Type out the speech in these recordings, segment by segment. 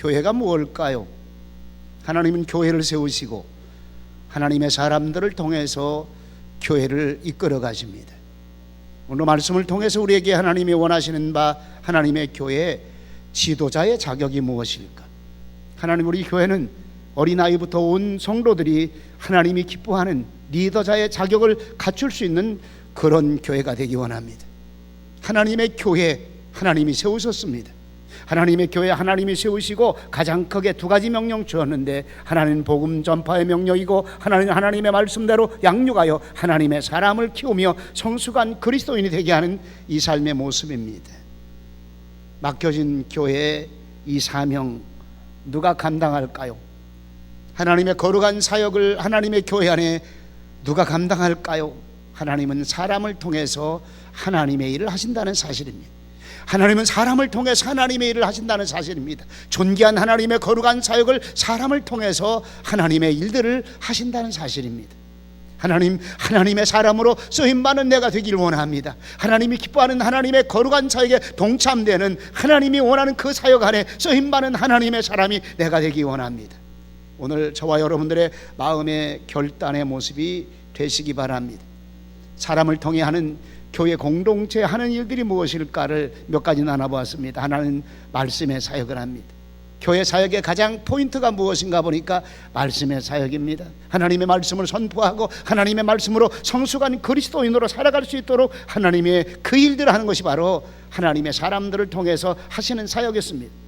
교회가 무엇일까요? 하나님은 교회를 세우시고 하나님의 사람들을 통해서 교회를 이끌어 가십니다. 오늘 말씀을 통해서 우리에게 하나님이 원하시는 바 하나님의 교회 지도자의 자격이 무엇일까? 하나님, 우리 교회는 어린아이부터 온 성도들이 하나님이 기뻐하는 리더자의 자격을 갖출 수 있는 그런 교회가 되기 원합니다. 하나님의 교회 하나님이 세우셨습니다. 하나님의 교회 하나님이 세우시고 가장 크게 두 가지 명령 주었는데, 하나님은 복음 전파의 명령이고 하나님은 하나님의 말씀대로 양육하여 하나님의 사람을 키우며 성숙한 그리스도인이 되게 하는 이 삶의 모습입니다. 맡겨진 교회의 이 사명 누가 감당할까요? 하나님의 거룩한 사역을 하나님의 교회 안에 누가 감당할까요? 하나님은 사람을 통해서 하나님의 일을 하신다는 사실입니다. 하나님은 사람을 통해서 하나님의 일을 하신다는 사실입니다. 존귀한 하나님의 거룩한 사역을 사람을 통해서 하나님의 일들을 하신다는 사실입니다. 하나님의 사람으로 쓰임받는 내가 되길 원합니다. 하나님이 기뻐하는 하나님의 거룩한 사역에 동참되는, 하나님이 원하는 그 사역 안에 쓰임받는 하나님의 사람이 내가 되기 원합니다. 오늘 저와 여러분들의 마음의 결단의 모습이 되시기 바랍니다. 사람을 통해 하는 교회 공동체 하는 일들이 무엇일까를 몇 가지 나눠보았습니다. 하나는 말씀의 사역을 합니다. 교회 사역의 가장 포인트가 무엇인가 보니까 말씀의 사역입니다. 하나님의 말씀을 선포하고 하나님의 말씀으로 성숙한 그리스도인으로 살아갈 수 있도록 하나님의 그 일들을 하는 것이 바로 하나님의 사람들을 통해서 하시는 사역이었습니다.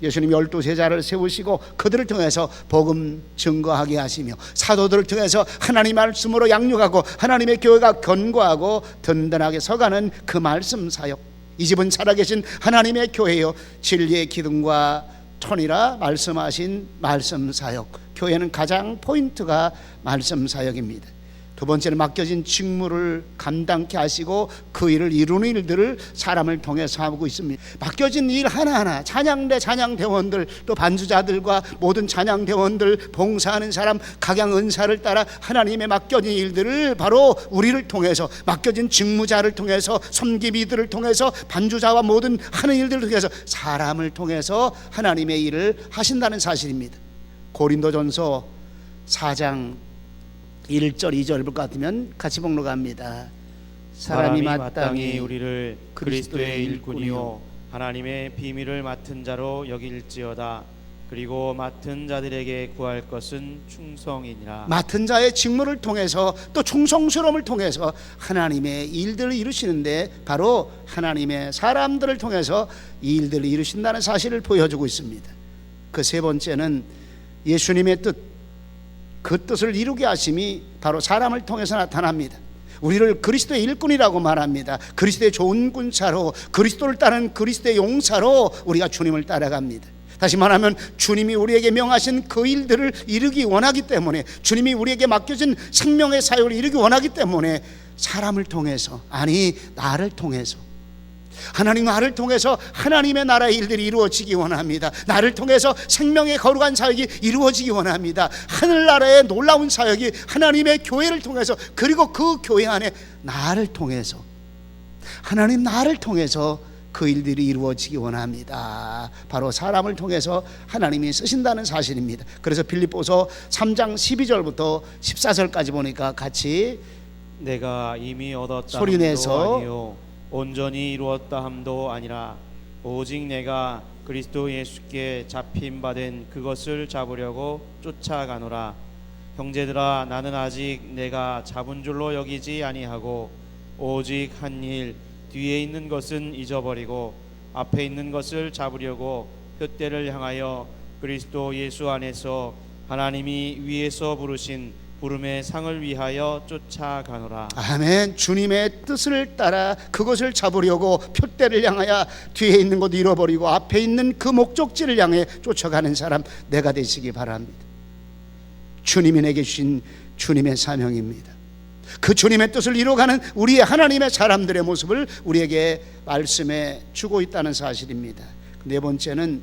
예수님이 12제자를 세우시고 그들을 통해서 복음 증거하게 하시며 사도들을 통해서 하나님 말씀으로 양육하고 하나님의 교회가 견고하고 든든하게 서가는 그 말씀 사역. 이 집은 살아계신 하나님의 교회요 진리의 기둥과 톤이라 말씀하신 말씀 사역. 교회는 가장 포인트가 말씀 사역입니다. 두 번째는 맡겨진 직무를 감당케 하시고 그 일을 이루는 일들을 사람을 통해서 하고 있습니다. 맡겨진 일 하나하나, 찬양대 찬양대원들, 또 반주자들과 모든 찬양대원들, 봉사하는 사람, 각양 은사를 따라 하나님의 맡겨진 일들을 바로 우리를 통해서, 맡겨진 직무자를 통해서, 섬기비들을 통해서, 반주자와 모든 하는 일들을 통해서 사람을 통해서 하나님의 일을 하신다는 사실입니다. 고린도전서 4장 1절 2절 볼 것 같으면 같이 복록합니다. 사람이 마땅히 우리를 그리스도의 일꾼이요 하나님의 비밀을 맡은 자로 여길지어다. 그리고 맡은 자들에게 구할 것은 충성이니라. 맡은 자의 직무를 통해서 또 충성스러움을 통해서 하나님의 일들을 이루시는데 바로 하나님의 사람들을 통해서 이 일들을 이루신다는 사실을 보여주고 있습니다. 그 세 번째는 예수님의 뜻, 그 뜻을 이루게 하심이 바로 사람을 통해서 나타납니다. 우리를 그리스도의 일꾼이라고 말합니다. 그리스도의 좋은 군사로, 그리스도를 따르는 그리스도의 용사로 우리가 주님을 따라갑니다. 다시 말하면 주님이 우리에게 명하신 그 일들을 이루기 원하기 때문에, 주님이 우리에게 맡겨진 생명의 사역을 이루기 원하기 때문에 사람을 통해서, 아니 나를 통해서, 하나님 나를 통해서 하나님의 나라의 일들이 이루어지기 원합니다. 나를 통해서 생명의 거룩한 사역이 이루어지기 원합니다. 하늘나라의 놀라운 사역이 하나님의 교회를 통해서, 그리고 그 교회 안에 나를 통해서, 하나님 나를 통해서 그 일들이 이루어지기 원합니다. 바로 사람을 통해서 하나님이 쓰신다는 사실입니다. 그래서 빌립보서 3장 12절부터 14절까지 보니까 같이 내가 이미 얻었다 소리 내서 아니요 온전히 이루었다 함도 아니라 오직 내가 그리스도 예수께 잡힌 바 된 그것을 잡으려고 쫓아가노라. 형제들아, 나는 아직 내가 잡은 줄로 여기지 아니하고 오직 한 일, 뒤에 있는 것은 잊어버리고 앞에 있는 것을 잡으려고 푯대를 향하여 그리스도 예수 안에서 하나님이 위에서 부르신 부름의 상을 위하여 쫓아가노라. 아멘. 주님의 뜻을 따라 그것을 잡으려고 푯대를 향하여 뒤에 있는 것 잃어버리고 앞에 있는 그 목적지를 향해 쫓아가는 사람 내가 되시기 바랍니다. 주님이 내게 주신 주님의 사명입니다. 그 주님의 뜻을 이루어가는 우리의 하나님의 사람들의 모습을 우리에게 말씀해 주고 있다는 사실입니다. 네 번째는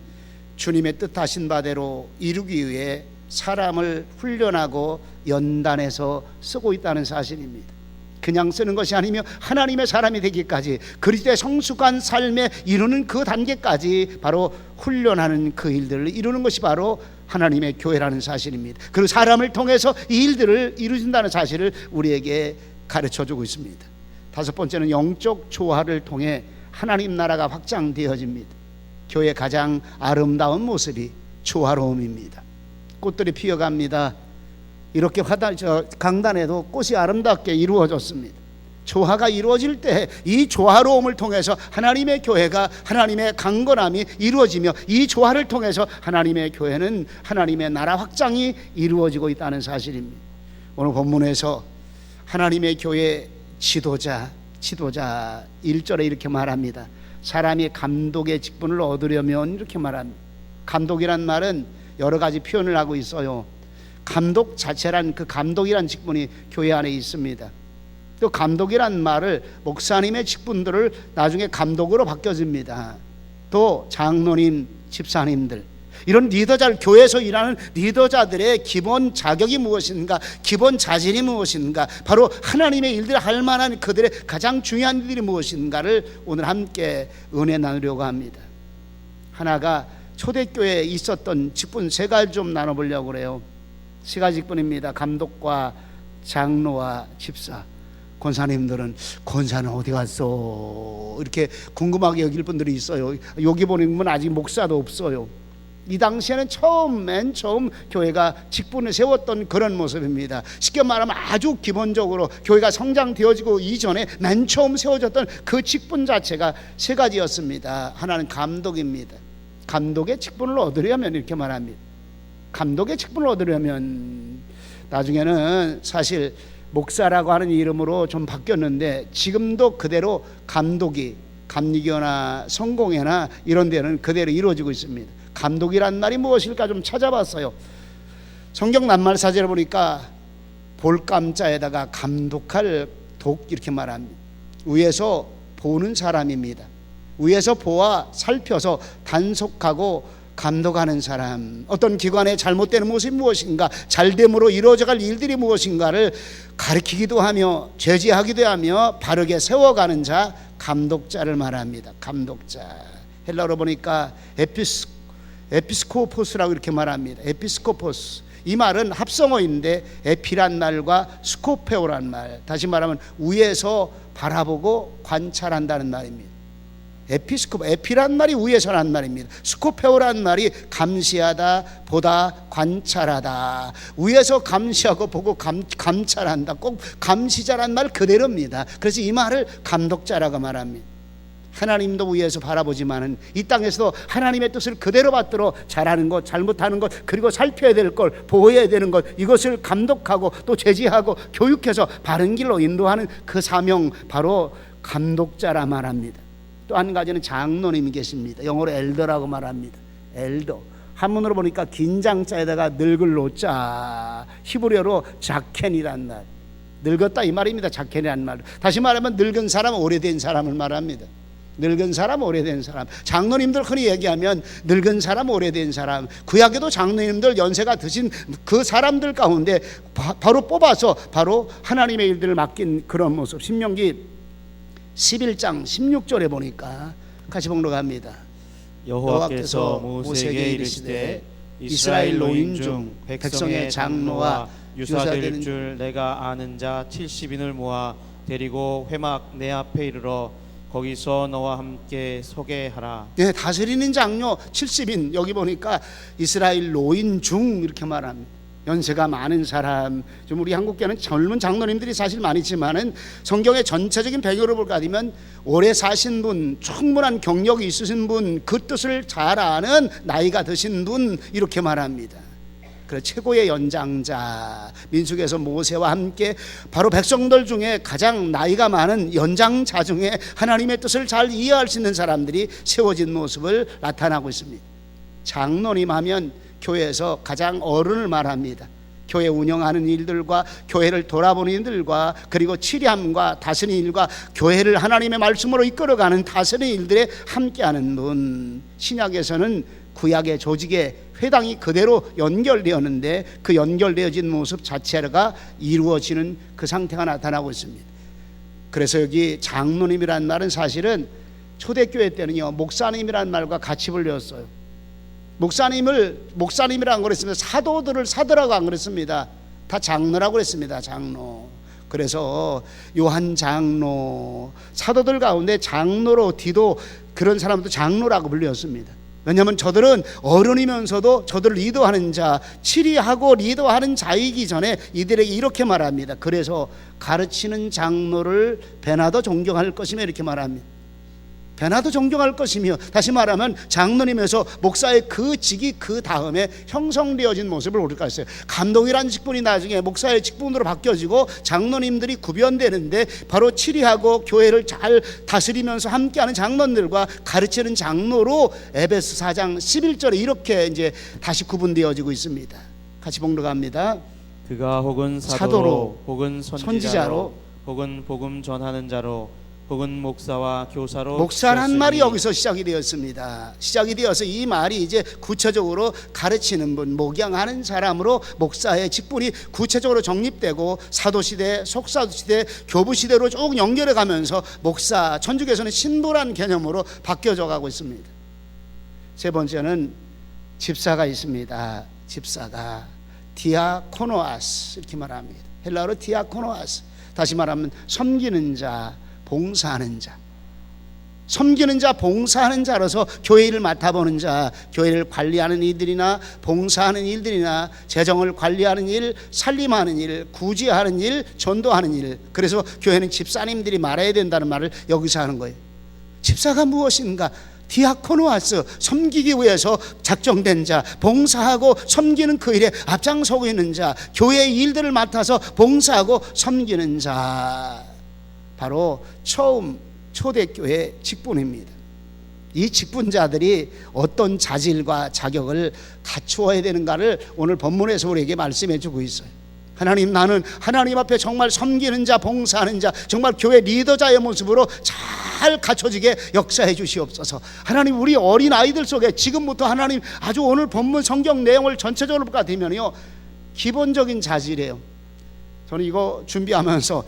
주님의 뜻하신 바대로 이루기 위해 사람을 훈련하고 연단해서 쓰고 있다는 사실입니다. 그냥 쓰는 것이 아니며 하나님의 사람이 되기까지 그리스도의 성숙한 삶에 이루는 그 단계까지 바로 훈련하는 그 일들을 이루는 것이 바로 하나님의 교회라는 사실입니다. 그리고 사람을 통해서 이 일들을 이루신다는 사실을 우리에게 가르쳐주고 있습니다. 다섯 번째는 영적 조화를 통해 하나님 나라가 확장되어집니다. 교회의 가장 아름다운 모습이 조화로움입니다. 꽃들이 피어갑니다. 이렇게 강단에도 꽃이 아름답게 이루어졌습니다. 조화가 이루어질 때 이 조화로움을 통해서 하나님의 교회가 하나님의 강건함이 이루어지며 이 조화를 통해서 하나님의 교회는 하나님의 나라 확장이 이루어지고 있다는 사실입니다. 오늘 본문에서 하나님의 교회 지도자 1절에 이렇게 말합니다. 사람이 감독의 직분을 얻으려면 이렇게 말합니다. 감독이란 말은 여러 가지 표현을 하고 있어요. 감독 자체란 그 감독이란 직분이 교회 안에 있습니다. 또 감독이란 말을 목사님의 직분들을 나중에 감독으로 바뀌어집니다. 또 장로님, 집사님들 이런 리더자를 교회에서 일하는 리더자들의 기본 자격이 무엇인가, 기본 자질이 무엇인가, 바로 하나님의 일들을 할 만한 그들의 가장 중요한 일들이 무엇인가를 오늘 함께 은혜 나누려고 합니다. 하나가 초대교회에 있었던 직분 세 가지 좀 나눠보려고 그래요. 세 가지 직분입니다. 감독과 장로와 집사. 권사님들은 권사는 어디 갔어? 이렇게 궁금하게 여길 분들이 있어요. 여기 보면 아직 목사도 없어요. 이 당시에는 맨 처음 교회가 직분을 세웠던 그런 모습입니다. 쉽게 말하면 아주 기본적으로 교회가 성장되어지고 이전에 맨 처음 세워졌던 그 직분 자체가 세 가지였습니다. 하나는 감독입니다. 감독의 직분을 얻으려면 이렇게 말합니다. 감독의 직분을 얻으려면 나중에는 사실 목사라고 하는 이름으로 좀 바뀌었는데 지금도 그대로 감독이 감리교나 성공회나 이런 데는 그대로 이루어지고 있습니다. 감독이란 말이 무엇일까 좀 찾아봤어요. 성경 낱말사제를 보니까 볼감자에다가 감독할 독 이렇게 말합니다. 위에서 보는 사람입니다. 위에서 보아 살펴서 단속하고 감독하는 사람, 어떤 기관의 잘못되는 모습이 무엇인가, 잘됨으로 이루어져갈 일들이 무엇인가를 가르치기도 하며 제지하기도 하며 바르게 세워가는 자, 감독자를 말합니다. 감독자. 헬라어로 보니까 에피스코포스라고 이렇게 말합니다. 에피스코포스. 이 말은 합성어인데 에피란 말과 스코페오란 말, 다시 말하면 위에서 바라보고 관찰한다는 말입니다. 에피란 말이 위에서란 말입니다. 스코페오란 말이 감시하다, 보다, 관찰하다. 위에서 감시하고 보고 감찰한다. 꼭 감시자란 말 그대로입니다. 그래서 이 말을 감독자라고 말합니다. 하나님도 위에서 바라보지만은 이 땅에서도 하나님의 뜻을 그대로 받들어 잘하는 것, 잘못하는 것, 그리고 살펴야 될 것, 보호해야 되는 것, 이것을 감독하고 또 제지하고 교육해서 바른 길로 인도하는 그 사명, 바로 감독자라 말합니다. 또 한 가지는 장로님이 계십니다. 영어로 엘더라고 말합니다. 엘더. 한문으로 보니까 긴장자에다가 늙을 노자, 히브리어로 자켄이란 말. 늙었다 이 말입니다. 자켄이란 말. 다시 말하면 늙은 사람, 오래된 사람을 말합니다. 늙은 사람, 오래된 사람. 장로님들 흔히 얘기하면 늙은 사람, 오래된 사람. 구약에도 장로님들 연세가 드신 그 사람들 가운데 바로 뽑아서 바로 하나님의 일들을 맡긴 그런 모습. 신명기 11장 16절에 보니까 같이 봉독 합니다. 여호와께서 모세에게 이르시되 이스라엘 노인 중 백성의 장로와 유사될 줄 내가 아는 자 70인을 모아 데리고 회막 내 앞에 이르러 거기서 너와 함께 서게 하라. 네, 다스리는 장로 70인. 여기 보니까 이스라엘 노인 중 이렇게 말합니다. 연세가 많은 사람. 좀 우리 한국교회는 젊은 장로님들이 사실 많지만은 성경의 전체적인 배경으로 볼까 하면 오래 사신 분, 충분한 경력이 있으신 분, 그 뜻을 잘 아는 나이가 드신 분 이렇게 말합니다. 그 최고의 연장자. 민수기에서 모세와 함께 바로 백성들 중에 가장 나이가 많은 연장자 중에 하나님의 뜻을 잘 이해할 수 있는 사람들이 세워진 모습을 나타나고 있습니다. 장로님 하면 교회에서 가장 어른을 말합니다. 교회 운영하는 일들과 교회를 돌아보는 일들과 그리고 치리함과 다스리는 일과 교회를 하나님의 말씀으로 이끌어가는 다스리는 일들에 함께하는 분. 신약에서는 구약의 조직에 회당이 그대로 연결되었는데 그 연결되어진 모습 자체가 이루어지는 그 상태가 나타나고 있습니다. 그래서 여기 장로님이라는 말은 사실은 초대교회 때는요 목사님이라는 말과 같이 불렸어요. 목사님이라고 그랬습니다. 사도들을 사도라고 안 그랬습니다. 다 장로라고 그랬습니다. 장로. 그래서 요한 장로, 사도들 가운데 장로로 디도 그런 사람도 장로라고 불렸습니다. 왜냐하면 저들은 어른이면서도 저들을 리더하는 자, 치리하고 리더하는 자이기 전에 이들에게 이렇게 말합니다. 그래서 가르치는 장로를 배나도 존경할 것이며 이렇게 말합니다. 배나도 존경할 것이며, 다시 말하면 장로님에서 목사의 그 직이 그 다음에 형성되어진 모습을 우리가 했어요. 감독이라는 직분이 나중에 목사의 직분으로 바뀌어지고 장로님들이 구별되는데, 바로 치리하고 교회를 잘 다스리면서 함께하는 장로들과 가르치는 장로로 에베소 4장 11절에 이렇게 이제 다시 구분되어지고 있습니다. 같이 봉독합니다. 그가 혹은 사도로 혹은 선지자로 혹은 복음 전하는 자로 혹은 목사와 교사로 목사란 말이 여기서 시작이 되었습니다. 시작이 되어서 이 말이 이제 구체적으로 가르치는 분, 목양하는 사람으로 목사의 직분이 구체적으로 정립되고 사도시대, 속사도시대, 교부시대로 쭉 연결해 가면서 목사, 천주교에서는 신도란 개념으로 바뀌어져 가고 있습니다. 세 번째는 집사가 있습니다. 집사가 디아코노아스 이렇게 말합니다. 헬라어로 디아코노아스, 다시 말하면 섬기는 자, 봉사하는 자, 섬기는 자, 봉사하는 자로서 교회 일을 맡아보는 자, 교회를 관리하는 이들이나 봉사하는 일들이나 재정을 관리하는 일, 살림하는 일, 구제하는 일, 전도하는 일. 그래서 교회는 집사님들이 말해야 된다는 말을 여기서 하는 거예요. 집사가 무엇인가? 디아코노아스, 섬기기 위해서 작정된 자, 봉사하고 섬기는 그 일에 앞장서고 있는 자, 교회의 일들을 맡아서 봉사하고 섬기는 자, 바로 처음 초대교회 직분입니다. 이 직분자들이 어떤 자질과 자격을 갖추어야 되는가를 오늘 본문에서 우리에게 말씀해 주고 있어요. 하나님, 나는 하나님 앞에 정말 섬기는 자, 봉사하는 자, 정말 교회 리더자의 모습으로 잘 갖춰지게 역사해 주시옵소서. 하나님, 우리 어린 아이들 속에 지금부터 하나님 아주 오늘 본문 성경 내용을 전체적으로 보면요, 기본적인 자질이에요. 저는 이거 준비하면서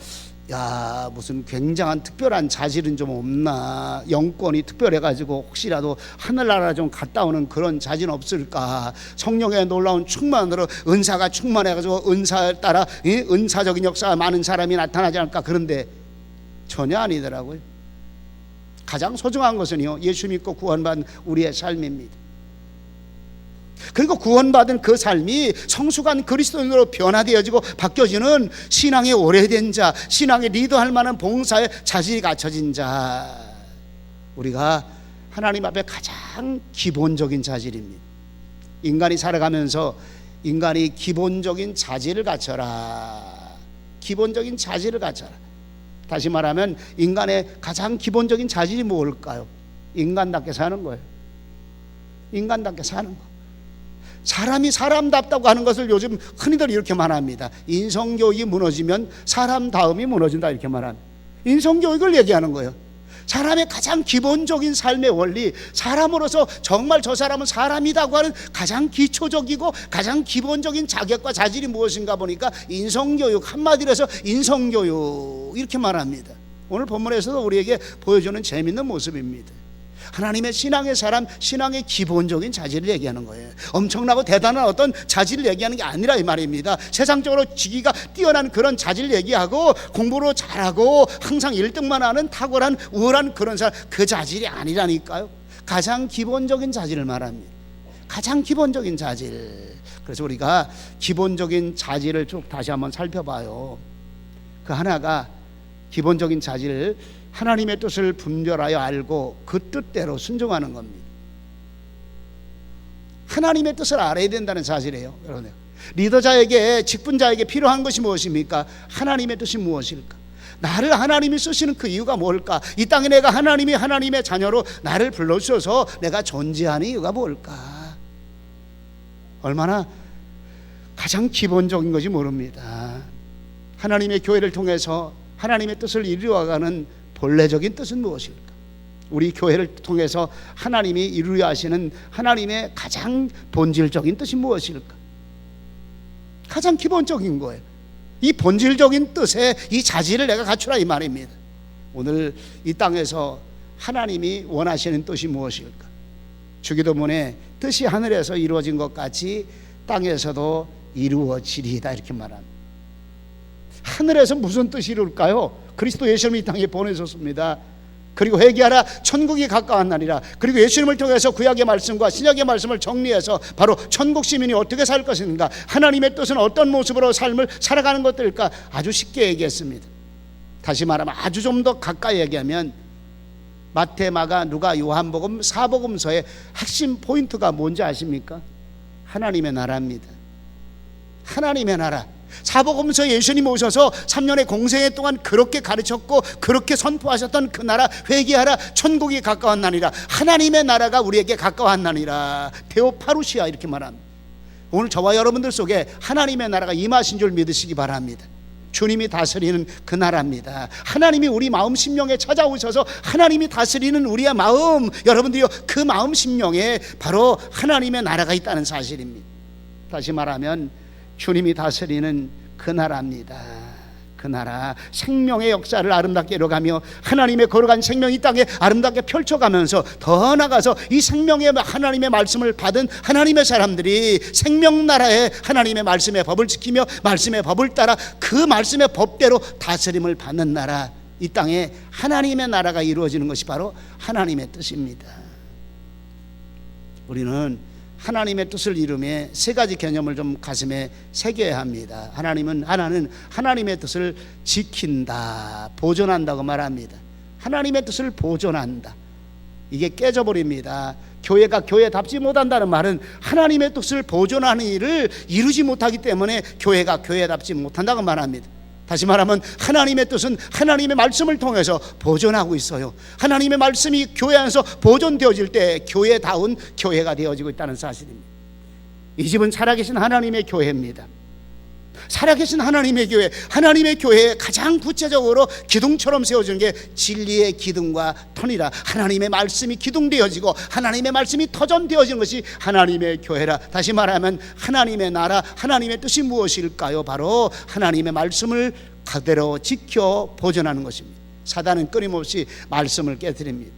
무슨 굉장한 특별한 자질은 좀 없나, 영권이 특별해가지고 혹시라도 하늘나라 좀 갔다 오는 그런 자질은 없을까, 성령의 놀라운 충만으로 은사가 충만해가지고 은사에 따라 은사적인 역사가 많은 사람이 나타나지 않을까. 그런데 전혀 아니더라고요. 가장 소중한 것은요, 예수 믿고 구원받은 우리의 삶입니다. 그리고 구원받은 그 삶이 성숙한 그리스도인으로 변화되어지고 바뀌어지는 신앙의 오래된 자, 신앙의 리더할 만한 봉사의 자질이 갖춰진 자, 우리가 하나님 앞에 가장 기본적인 자질입니다. 인간이 살아가면서 인간이 기본적인 자질을 갖춰라. 기본적인 자질을 갖춰라. 다시 말하면 인간의 가장 기본적인 자질이 뭘까요? 인간답게 사는 거예요. 인간답게 사는 거. 사람이 사람답다고 하는 것을 요즘 흔히들 이렇게 말합니다. 인성교육이 무너지면 사람다움이 무너진다, 이렇게 말합니다. 인성교육을 얘기하는 거예요. 사람의 가장 기본적인 삶의 원리, 사람으로서 정말 저 사람은 사람이라고 하는 가장 기초적이고 가장 기본적인 자격과 자질이 무엇인가 보니까 인성교육, 한마디로 해서 인성교육 이렇게 말합니다. 오늘 본문에서도 우리에게 보여주는 재미있는 모습입니다. 하나님의 신앙의 사람, 신앙의 기본적인 자질을 얘기하는 거예요. 엄청나고 대단한 어떤 자질을 얘기하는 게 아니라 이 말입니다. 세상적으로 지기가 뛰어난 그런 자질을 얘기하고 공부로 잘하고 항상 1등만 하는 탁월한 우월한 그런 사람, 그 자질이 아니라니까요. 가장 기본적인 자질을 말합니다. 가장 기본적인 자질. 그래서 우리가 기본적인 자질을 쭉 다시 한번 살펴봐요. 그 하나가 기본적인 자질을 하나님의 뜻을 분별하여 알고 그 뜻대로 순종하는 겁니다. 하나님의 뜻을 알아야 된다는 사실이에요. 여러분, 리더자에게, 직분자에게 필요한 것이 무엇입니까? 하나님의 뜻이 무엇일까? 나를 하나님이 쓰시는 그 이유가 뭘까? 이 땅에 내가 하나님의 자녀로 나를 불러주셔서 내가 존재하는 이유가 뭘까? 얼마나 가장 기본적인 것이 모릅니다. 하나님의 교회를 통해서 하나님의 뜻을 이루어가는 본래적인 뜻은 무엇일까? 우리 교회를 통해서 하나님이 이루려 하시는 하나님의 가장 본질적인 뜻이 무엇일까? 가장 기본적인 거예요. 이 본질적인 뜻에 이 자질을 내가 갖추라 이 말입니다. 오늘 이 땅에서 하나님이 원하시는 뜻이 무엇일까? 주기도문에 뜻이 하늘에서 이루어진 것 같이 땅에서도 이루어지리이다 이렇게 말합니다. 하늘에서 무슨 뜻이 이룰까요? 그리스도 예수님이 이 땅에 보내셨습니다. 그리고 회개하라 천국이 가까웠나니라. 그리고 예수님을 통해서 구약의 말씀과 신약의 말씀을 정리해서 바로 천국 시민이 어떻게 살 것인가, 하나님의 뜻은 어떤 모습으로 삶을 살아가는 것들일까 아주 쉽게 얘기했습니다. 다시 말하면 아주 좀 더 가까이 얘기하면 마태, 마가, 누가, 요한복음, 사복음서의 핵심 포인트가 뭔지 아십니까? 하나님의 나라입니다. 하나님의 나라. 사복음서에 예수님이 오셔서 3년의 공생애 동안 그렇게 가르쳤고 그렇게 선포하셨던 그 나라, 회개하라 천국이 가까웠나니라. 하나님의 나라가 우리에게 가까웠나니라. 데오파루시아 이렇게 말합니다. 오늘 저와 여러분들 속에 하나님의 나라가 임하신 줄 믿으시기 바랍니다. 주님이 다스리는 그 나라입니다. 하나님이 우리 마음 심령에 찾아오셔서 하나님이 다스리는 우리의 마음, 여러분들이요, 그 마음 심령에 바로 하나님의 나라가 있다는 사실입니다. 다시 말하면 주님이 다스리는 그 나라입니다. 그 나라, 생명의 역사를 아름답게 이뤄가며 하나님의 거룩한 생명이 이 땅에 아름답게 펼쳐가면서 더 나아가서 이 생명의 하나님의 말씀을 받은 하나님의 사람들이 생명나라의 하나님의 말씀의 법을 지키며 말씀의 법을 따라 그 말씀의 법대로 다스림을 받는 나라, 이 땅에 하나님의 나라가 이루어지는 것이 바로 하나님의 뜻입니다. 우리는 하나님의 뜻을 이루며 세 가지 개념을 좀 가슴에 새겨야 합니다. 하나는 하나님의 뜻을 지킨다, 보존한다고 말합니다. 하나님의 뜻을 보존한다. 이게 깨져버립니다. 교회가 교회답지 못한다는 말은 하나님의 뜻을 보존하는 일을 이루지 못하기 때문에 교회가 교회답지 못한다고 말합니다. 다시 말하면 하나님의 뜻은 하나님의 말씀을 통해서 보존하고 있어요. 하나님의 말씀이 교회 안에서 보존되어질 때 교회다운 교회가 되어지고 있다는 사실입니다. 이 집은 살아계신 하나님의 교회입니다. 살아계신 하나님의 교회, 하나님의 교회에 가장 구체적으로 기둥처럼 세워지는 게 진리의 기둥과 터니라. 하나님의 말씀이 기둥되어지고 하나님의 말씀이 터전되어지는 것이 하나님의 교회라. 다시 말하면 하나님의 나라, 하나님의 뜻이 무엇일까요? 바로 하나님의 말씀을 그대로 지켜 보존하는 것입니다. 사단은 끊임없이 말씀을 깨뜨립니다.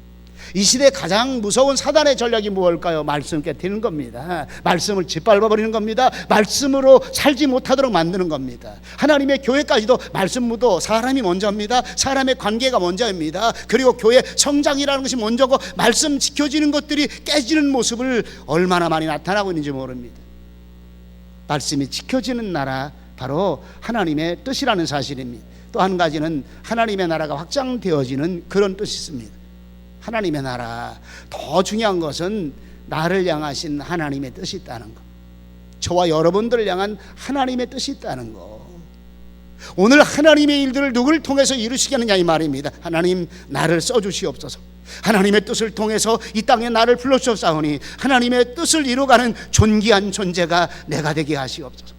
이 시대에 가장 무서운 사단의 전략이 무엇일까요? 말씀 깨뜨리는 겁니다. 말씀을 짓밟아버리는 겁니다. 말씀으로 살지 못하도록 만드는 겁니다. 하나님의 교회까지도 말씀 무도 사람이 먼저입니다. 사람의 관계가 먼저입니다. 그리고 교회 성장이라는 것이 먼저고 말씀 지켜지는 것들이 깨지는 모습을 얼마나 많이 나타나고 있는지 모릅니다. 말씀이 지켜지는 나라, 바로 하나님의 뜻이라는 사실입니다. 또 한 가지는 하나님의 나라가 확장되어지는 그런 뜻이 있습니다. 하나님의 나라, 더 중요한 것은 나를 향하신 하나님의 뜻이 있다는 것, 저와 여러분들을 향한 하나님의 뜻이 있다는 것. 오늘 하나님의 일들을 누구를 통해서 이루시겠느냐 이 말입니다. 하나님, 나를 써주시옵소서. 하나님의 뜻을 통해서 이 땅에 나를 불러주셨사오니 하나님의 뜻을 이루어가는 존귀한 존재가 내가 되게 하시옵소서.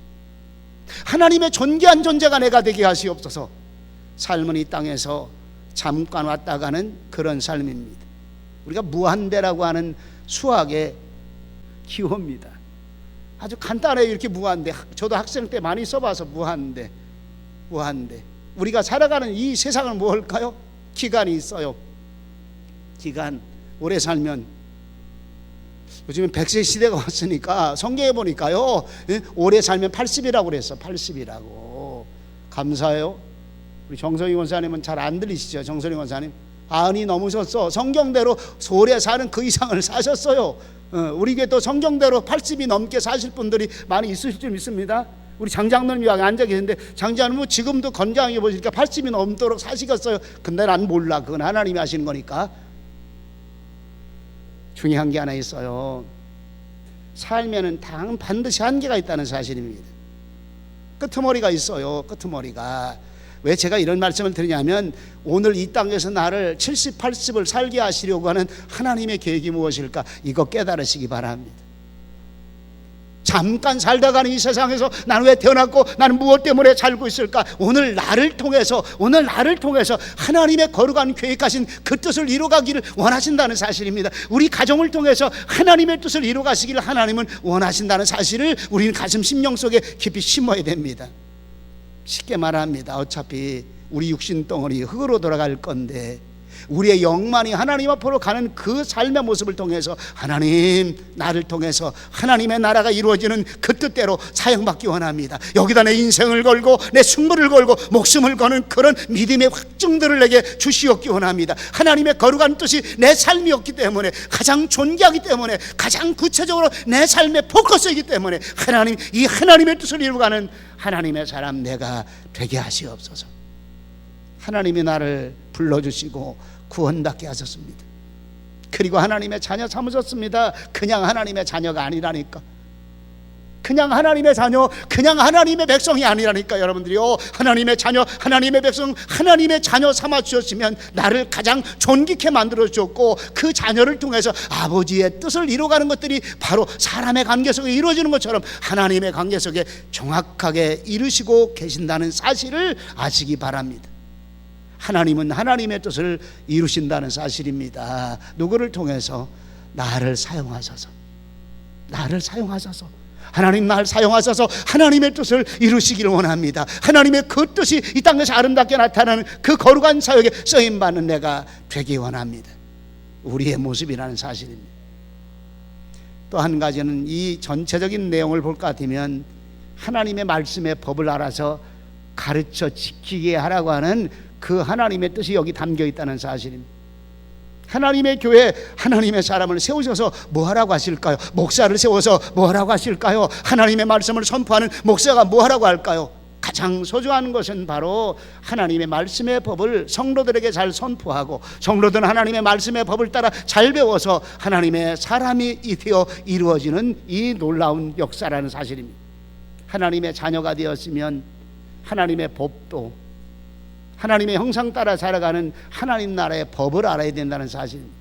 하나님의 존귀한 존재가 내가 되게 하시옵소서. 삶은 이 땅에서 잠깐 왔다가는 그런 삶입니다. 우리가 무한대라고 하는 수학의 기호입니다. 아주 간단해요. 이렇게 무한대. 저도 학생 때 많이 써봐서 무한대. 우리가 살아가는 이 세상은 뭘까요? 기간이 있어요. 기간. 오래 살면, 요즘은 100세 시대가 왔으니까 성경에 보니까요, 오래 살면 80이라고 그랬어. 80이라고. 감사해요. 우리 정선희 권사님은 잘 안 들리시죠? 정선희 권사님 90이 넘으셨어. 성경대로 오래 사는 그 이상을 사셨어요. 우리 교회 또 성경대로 80이 넘게 사실 분들이 많이 있으실 줄 믿습니다. 우리 장장로님 여기 앉아 계신데, 장장로님 지금도 건강하게 보시니까 80이 넘도록 사시겠어요. 근데 난 몰라. 그건 하나님이 하시는 거니까. 중요한 게 하나 있어요. 살면은 반드시 한계가 있다는 사실입니다. 끄트머리가 있어요. 끄트머리가. 왜 제가 이런 말씀을 드리냐면, 오늘 이 땅에서 나를 70, 80을 살게 하시려고 하는 하나님의 계획이 무엇일까? 이거 깨달으시기 바랍니다. 잠깐 살다가는 이 세상에서 나는 왜 태어났고 나는 무엇 때문에 살고 있을까? 오늘 나를 통해서 하나님의 거룩한 계획하신 그 뜻을 이루어가기를 원하신다는 사실입니다. 우리 가정을 통해서 하나님의 뜻을 이루어가시기를 하나님은 원하신다는 사실을 우리는 가슴 심령 속에 깊이 심어야 됩니다. 쉽게 말합니다. 어차피 우리 육신 덩어리 흙으로 돌아갈 건데 우리의 영만이 하나님 앞으로 가는 그 삶의 모습을 통해서 하나님 나를 통해서 하나님의 나라가 이루어지는 그 뜻대로 사용받기 원합니다. 여기다 내 인생을 걸고 내 승부를 걸고 목숨을 거는 그런 믿음의 확증들을 내게 주시옵기 원합니다. 하나님의 거룩한 뜻이 내 삶이었기 때문에 가장 존귀하기 때문에 가장 구체적으로 내 삶의 포커스이기 때문에 하나님 이 하나님의 뜻을 이루가는 하나님의 사람 내가 되게 하시옵소서. 하나님이 나를 불러주시고 구원받게 하셨습니다. 그리고 하나님의 자녀 삼으셨습니다. 그냥 하나님의 자녀가 아니라니까. 그냥 하나님의 자녀, 그냥 하나님의 백성이 아니라니까. 여러분들이요, 하나님의 자녀, 하나님의 백성, 하나님의 자녀 삼아 주셨으면 나를 가장 존귀케 만들어 주셨고 그 자녀를 통해서 아버지의 뜻을 이루어가는 것들이 바로 사람의 관계 속에 이루어지는 것처럼 하나님의 관계 속에 정확하게 이루시고 계신다는 사실을 아시기 바랍니다. 하나님은 하나님의 뜻을 이루신다는 사실입니다. 누구를 통해서? 나를 사용하셔서, 나를 사용하셔서, 하나님 날 사용하셔서 하나님의 뜻을 이루시기를 원합니다. 하나님의 그 뜻이 이 땅에서 아름답게 나타나는 그 거룩한 사역에 쓰임받는 내가 되기 원합니다. 우리의 모습이라는 사실입니다. 또 한 가지는 이 전체적인 내용을 볼 것 같으면 하나님의 말씀의 법을 알아서 가르쳐 지키게 하라고 하는 그 하나님의 뜻이 여기 담겨 있다는 사실입니다. 하나님의 교회, 하나님의 사람을 세우셔서 뭐 하라고 하실까요? 목사를 세워서 뭐 하라고 하실까요? 하나님의 말씀을 선포하는 목사가 뭐 하라고 할까요? 가장 소중한 것은 바로 하나님의 말씀의 법을 성도들에게 잘 선포하고 성도들은 하나님의 말씀의 법을 따라 잘 배워서 하나님의 사람이 되어 이루어지는 이 놀라운 역사라는 사실입니다. 하나님의 자녀가 되었으면 하나님의 법도 하나님의 형상 따라 살아가는 하나님 나라의 법을 알아야 된다는 사실입니다.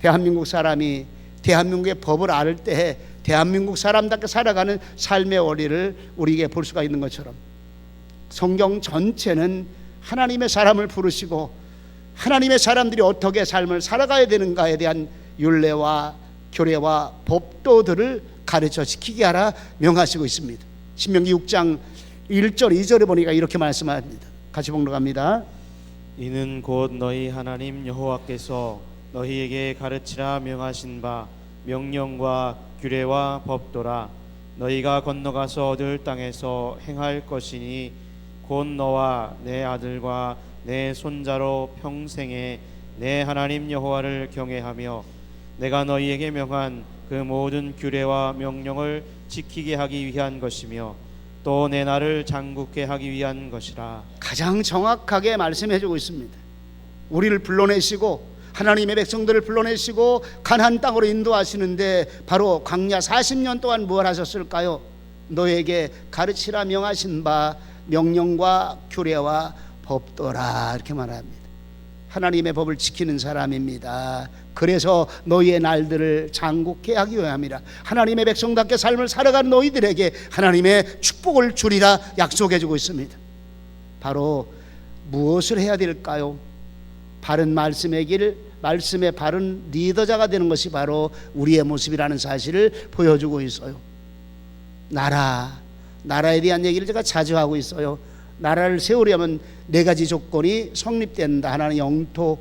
대한민국 사람이 대한민국의 법을 알 때 대한민국 사람답게 살아가는 삶의 원리를 우리에게 볼 수가 있는 것처럼 성경 전체는 하나님의 사람을 부르시고 하나님의 사람들이 어떻게 삶을 살아가야 되는가에 대한 율례와 교례와 법도들을 가르쳐 지키게 하라 명하시고 있습니다. 신명기 6장 1절 2절에 보니까 이렇게 말씀합니다. 같이 봉독합니다. 이는 곧 너희 하나님 여호와께서 너희에게 가르치라 명하신 바 명령과 규례와 법도라. 너희가 건너가서 얻을 땅에서 행할 것이니 곧 너와 내 아들과 내 손자로 평생에 내 하나님 여호와를 경외하며 내가 너희에게 명한 그 모든 규례와 명령을 지키게 하기 위한 것이며 또 내 나를 장국케 하기 위한 것이라. 가장 정확하게 말씀해주고 있습니다. 우리를 불러내시고 하나님의 백성들을 불러내시고 가나안 땅으로 인도하시는데 바로 광야 40년 동안 무엇 하셨을까요? 너에게 가르치라 명하신 바 명령과 규례와 법도라 이렇게 말합니다. 하나님의 법을 지키는 사람입니다. 그래서 너희의 날들을 장국케 하기 위함이라. 하나님의 백성답게 삶을 살아가는 너희들에게 하나님의 축복을 주리라 약속해 주고 있습니다. 바로 무엇을 해야 될까요? 바른 말씀의 길, 말씀의 바른 리더자가 되는 것이 바로 우리의 모습이라는 사실을 보여주고 있어요. 나라에 대한 얘기를 제가 자주 하고 있어요. 나라를 세우려면 네 가지 조건이 성립된다. 하나는 영토,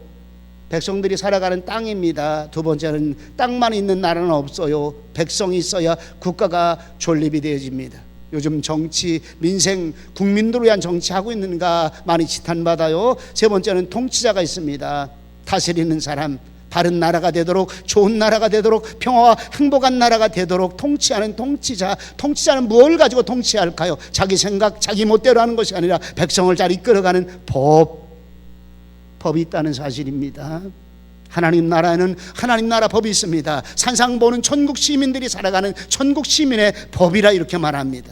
백성들이 살아가는 땅입니다. 두 번째는 땅만 있는 나라는 없어요. 백성이 있어야 국가가 존립이 되어집니다. 요즘 정치, 민생, 국민들을 위한 정치하고 있는가 많이 지탄받아요. 세 번째는 통치자가 있습니다. 다스리는 사람, 바른 나라가 되도록, 좋은 나라가 되도록, 평화와 행복한 나라가 되도록 통치하는 통치자. 통치자는 무엇을 가지고 통치할까요? 자기 생각, 자기 멋대로 하는 것이 아니라 백성을 잘 이끌어가는 법이 있다는 사실입니다. 하나님 나라에는 하나님 나라 법이 있습니다. 산상 보는 천국 시민들이 살아가는 천국 시민의 법이라 이렇게 말합니다.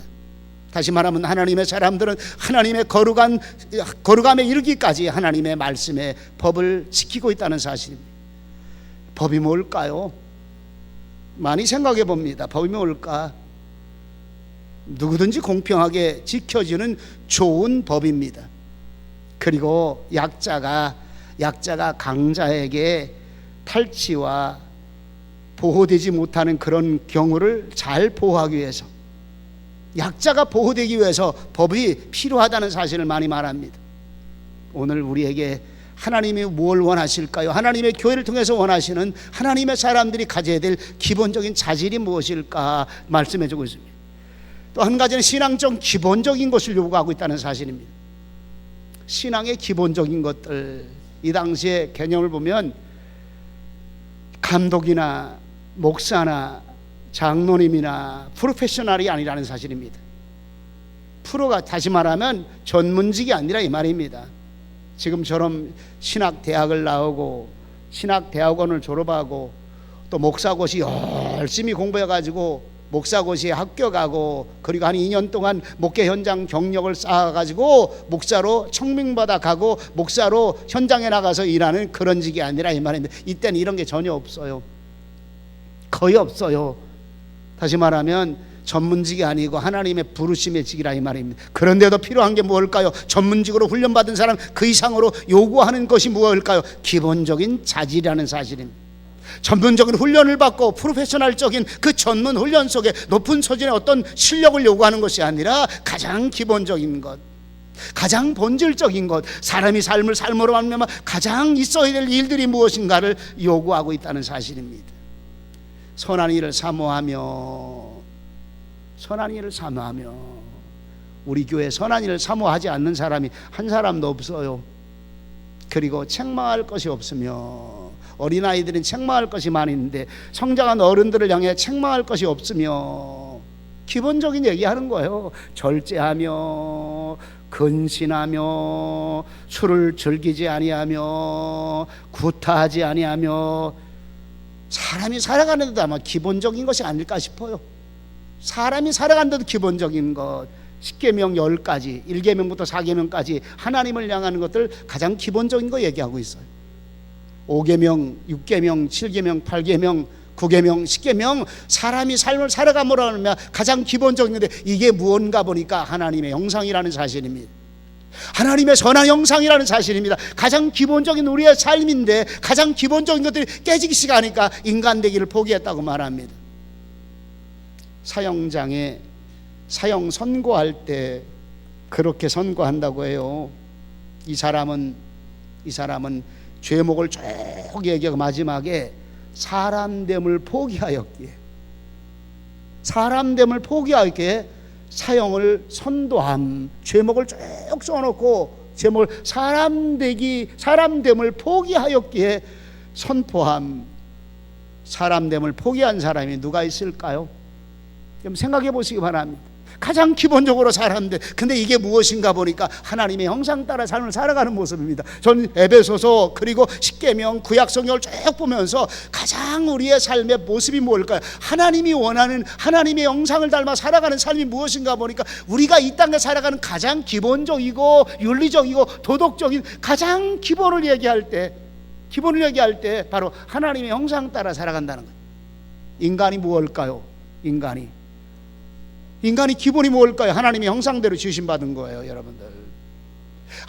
다시 말하면 하나님의 사람들은 하나님의 거룩함에 이르기까지 하나님의 말씀의 법을 지키고 있다는 사실입니다. 법이 뭘까요? 많이 생각해 봅니다. 법이 뭘까? 누구든지 공평하게 지켜지는 좋은 법입니다. 그리고 약자가 강자에게 탈취와 보호되지 못하는 그런 경우를 잘 보호하기 위해서, 약자가 보호되기 위해서 법이 필요하다는 사실을 많이 말합니다. 오늘 우리에게 하나님이 무엇을 원하실까요? 하나님의 교회를 통해서 원하시는 하나님의 사람들이 가져야 될 기본적인 자질이 무엇일까 말씀해 주고 있습니다. 또 한 가지는 신앙적 기본적인 것을 요구하고 있다는 사실입니다. 신앙의 기본적인 것들, 이 당시의 개념을 보면 감독이나 목사나 장로님이나 프로페셔널이 아니라는 사실입니다. 프로가 다시 말하면 전문직이 아니라 이 말입니다. 지금처럼 신학대학을 나오고 신학대학원을 졸업하고 또 목사고시 열심히 공부해가지고 목사고시에 합격하고 그리고 한 2년 동안 목회 현장 경력을 쌓아가지고 목사로 청명받아 가고 목사로 현장에 나가서 일하는 그런 직이 아니라 이 말입니다. 이때는 이런 게 전혀 없어요. 거의 없어요. 다시 말하면 전문직이 아니고 하나님의 부르심의 직이라 이 말입니다. 그런데도 필요한 게 무엇일까요? 전문직으로 훈련받은 사람 그 이상으로 요구하는 것이 무엇일까요? 기본적인 자질이라는 사실입니다. 전문적인 훈련을 받고 프로페셔널적인 그 전문 훈련 속에 높은 수준의 어떤 실력을 요구하는 것이 아니라 가장 기본적인 것, 가장 본질적인 것, 사람이 삶으로 하면 가장 있어야 될 일들이 무엇인가를 요구하고 있다는 사실입니다. 선한 일을 사모하며 우리 교회 선한 일을 사모하지 않는 사람이 한 사람도 없어요. 그리고 책망할 것이 없으며 어린아이들은 책망할 것이 많이 있는데 성장한 어른들을 향해 책망할 것이 없으며 기본적인 얘기하는 거예요. 절제하며 근신하며 술을 즐기지 아니하며 구타하지 아니하며 사람이 살아가는데도 아마 기본적인 것이 아닐까 싶어요. 사람이 살아간데도 기본적인 것 10계명 10가지 1계명부터 4계명까지 하나님을 향하는 것들 가장 기본적인 거 얘기하고 있어요. 5계명, 6계명, 7계명, 8계명, 9계명, 10계명 사람이 삶을 살아감으로 하면 가장 기본적인 건데 이게 무언가 보니까 하나님의 형상이라는 사실입니다. 하나님의 선한 형상이라는 사실입니다. 가장 기본적인 우리의 삶인데 가장 기본적인 것들이 깨지기 시작하니까 인간 되기를 포기했다고 말합니다. 사형장에 사형 선고할 때 그렇게 선고한다고 해요. 이 사람은 죄목을 쭉 얘기하고 마지막에 사람됨을 포기하였기에 사형을 선도함. 죄목을 쭉 써놓고 제목을 사람됨을 포기하였기에 선포함. 사람됨을 포기한 사람이 누가 있을까요? 좀 생각해 보시기 바랍니다. 가장 기본적으로 사람들, 근데 이게 무엇인가 보니까 하나님의 형상 따라 삶을 살아가는 모습입니다. 저는 에베소서 그리고 십계명 구약 성경을 쭉 보면서 가장 우리의 삶의 모습이 뭘까요? 하나님이 원하는 하나님의 형상을 닮아 살아가는 삶이 무엇인가 보니까 우리가 이 땅에 살아가는 가장 기본적이고 윤리적이고 도덕적인 가장 기본을 얘기할 때 바로 하나님의 형상 따라 살아간다는 거예요. 인간이 무엇일까요? 인간이 기본이 뭘까요? 하나님의 형상대로 지으심받은 거예요, 여러분들.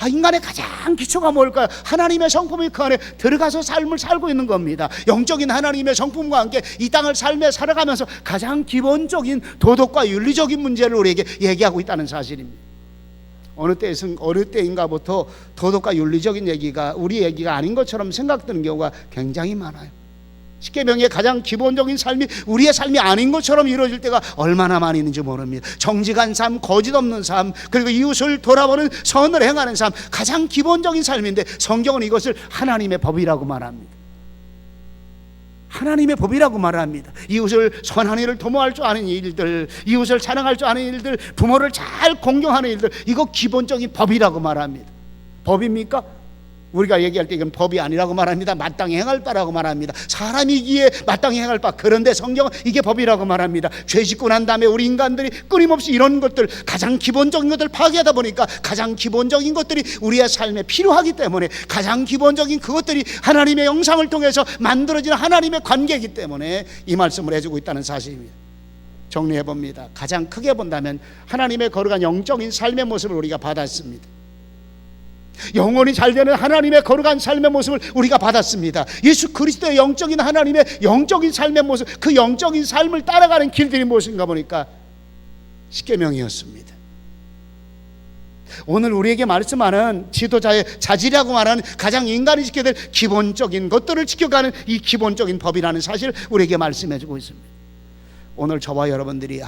인간의 가장 기초가 뭘까요? 하나님의 성품이 그 안에 들어가서 삶을 살고 있는 겁니다. 영적인 하나님의 성품과 함께 이 땅을 삶에 살아가면서 가장 기본적인 도덕과 윤리적인 문제를 우리에게 얘기하고 있다는 사실입니다. 어느 때인가부터 도덕과 윤리적인 얘기가 우리 얘기가 아닌 것처럼 생각되는 경우가 굉장히 많아요. 십계명의 가장 기본적인 삶이 우리의 삶이 아닌 것처럼 이루어질 때가 얼마나 많이 있는지 모릅니다. 정직한 삶, 거짓 없는 삶, 그리고 이웃을 돌아보는 선을 행하는 삶, 가장 기본적인 삶인데 성경은 이것을 하나님의 법이라고 말합니다. 하나님의 법이라고 말합니다. 이웃을 선한 일을 도모할 줄 아는 일들, 이웃을 사랑할 줄 아는 일들, 부모를 잘 공경하는 일들, 이거 기본적인 법이라고 말합니다. 법입니까? 우리가 얘기할 때 이건 법이 아니라고 말합니다. 마땅히 행할 바라고 말합니다. 사람이기에 마땅히 행할 바. 그런데 성경은 이게 법이라고 말합니다. 죄 짓고 난 다음에 우리 인간들이 끊임없이 이런 것들, 가장 기본적인 것들 파괴하다 보니까 가장 기본적인 것들이 우리의 삶에 필요하기 때문에 가장 기본적인 그것들이 하나님의 영상을 통해서 만들어지는 하나님의 관계이기 때문에 이 말씀을 해주고 있다는 사실입니다. 정리해 봅니다. 가장 크게 본다면 하나님의 거룩한 영적인 삶의 모습을 우리가 받았습니다. 영원히 잘 되는 하나님의 거룩한 삶의 모습을 우리가 받았습니다. 예수 그리스도의 영적인 하나님의 영적인 삶의 모습, 그 영적인 삶을 따라가는 길들이 무엇인가 보니까 십계명이었습니다. 오늘 우리에게 말씀하는 지도자의 자질이라고 말하는 가장 인간이 지켜야 될 기본적인 것들을 지켜가는 이 기본적인 법이라는 사실을 우리에게 말씀해주고 있습니다. 오늘 저와 여러분들이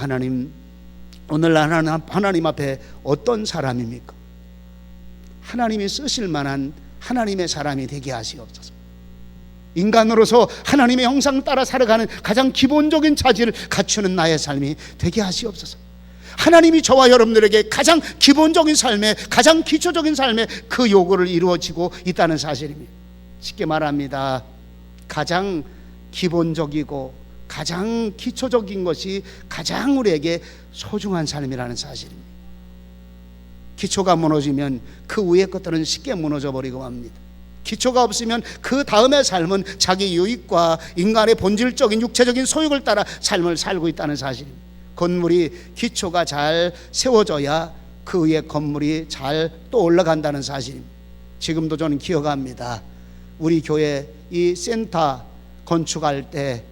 오늘 하나님 앞에 어떤 사람입니까? 하나님이 쓰실 만한 하나님의 사람이 되게 하시옵소서. 인간으로서 하나님의 형상 따라 살아가는 가장 기본적인 자질을 갖추는 나의 삶이 되게 하시옵소서. 하나님이 저와 여러분들에게 가장 기본적인 삶에, 가장 기초적인 삶에 그 요구를 이루어지고 있다는 사실입니다. 쉽게 말합니다. 가장 기본적이고 가장 기초적인 것이 가장 우리에게 소중한 삶이라는 사실입니다. 기초가 무너지면 그 위의 것들은 쉽게 무너져 버리고 맙니다. 기초가 없으면 그 다음의 삶은 자기 유익과 인간의 본질적인 육체적인 소욕을 따라 삶을 살고 있다는 사실입니다. 건물이 기초가 잘 세워져야 그 위에 건물이 잘 또 올라간다는 사실입니다. 지금도 저는 기억합니다. 우리 교회 이 센터 건축할 때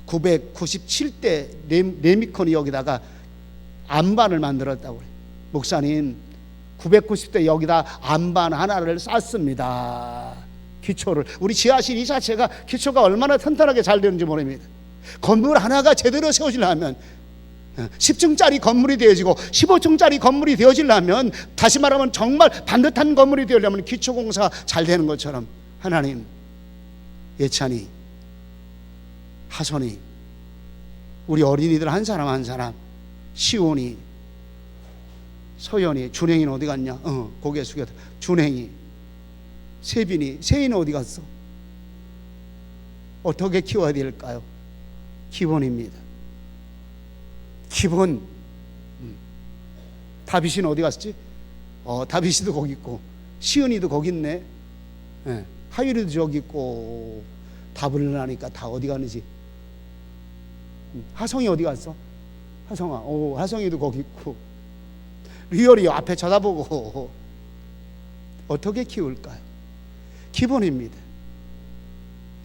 997대 레미콘이 여기다가 안반을 만들었다고 그래요. 목사님 990대 여기다 안반 하나를 쌌습니다. 기초를. 우리 지하실 이 자체가 기초가 얼마나 튼튼하게 잘 되는지 모릅니다. 건물 하나가 제대로 세워지려면 10층짜리 건물이 되어지고 15층짜리 건물이 되어지려면, 다시 말하면 정말 반듯한 건물이 되려면 기초공사가 잘 되는 것처럼 하나님, 예찬이, 하선이, 우리 어린이들 한 사람 한 사람, 시온이, 서연이, 준행이는 어디 갔냐? 고개 숙였다. 준행이, 세빈이, 세인은 어디 갔어? 어떻게 키워야 될까요? 기본입니다. 기본. 다윗이는 어디 갔지? 다윗이도 거기 있고, 시은이도 거기 있네. 하율이도 저기 있고, 답을 하니까 다 어디 가는지. 하성이 어디 갔어? 하성아, 하성이도 거기 있고, 리얼이 앞에 쳐다보고. 어떻게 키울까요? 기본입니다.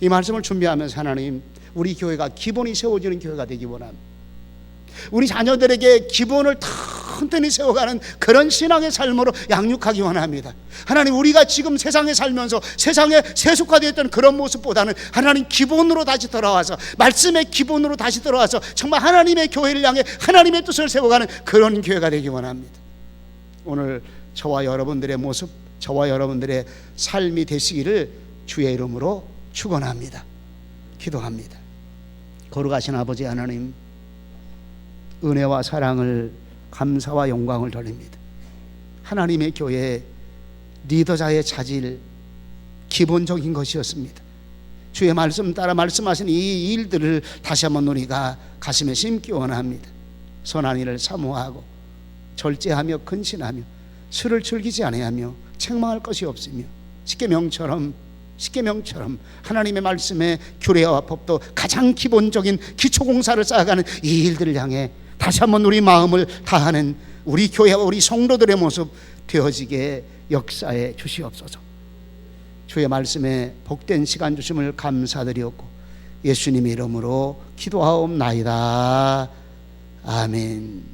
이 말씀을 준비하면서 하나님, 우리 교회가 기본이 세워지는 교회가 되기 원합니다. 우리 자녀들에게 기본을 튼튼히 세워가는 그런 신앙의 삶으로 양육하기 원합니다. 하나님, 우리가 지금 세상에 살면서 세상에 세속화되어 있던 그런 모습보다는 하나님 기본으로 다시 돌아와서, 말씀의 기본으로 다시 돌아와서 정말 하나님의 교회를 향해 하나님의 뜻을 세워가는 그런 교회가 되기 원합니다. 오늘 저와 여러분들의 모습, 저와 여러분들의 삶이 되시기를 주의 이름으로 축원합니다. 기도합니다. 거룩하신 아버지 하나님, 은혜와 사랑을, 감사와 영광을 돌립니다. 하나님의 교회 리더자의 자질, 기본적인 것이었습니다. 주의 말씀 따라 말씀하신 이 일들을 다시 한번 우리가 가슴에 심기 원합니다. 선한 일을 사모하고 절제하며 근신하며 술을 즐기지 아니하며 책망할 것이 없으며 십계명처럼 하나님의 말씀의 규례와 법도 가장 기본적인 기초공사를 쌓아가는 이 일들을 향해 다시 한번 우리 마음을 다하는 우리 교회와 우리 성도들의 모습 되어지게 역사해 주시옵소서. 주의 말씀에 복된 시간 주심을 감사드리옵고 예수님의 이름으로 기도하옵나이다. 아멘.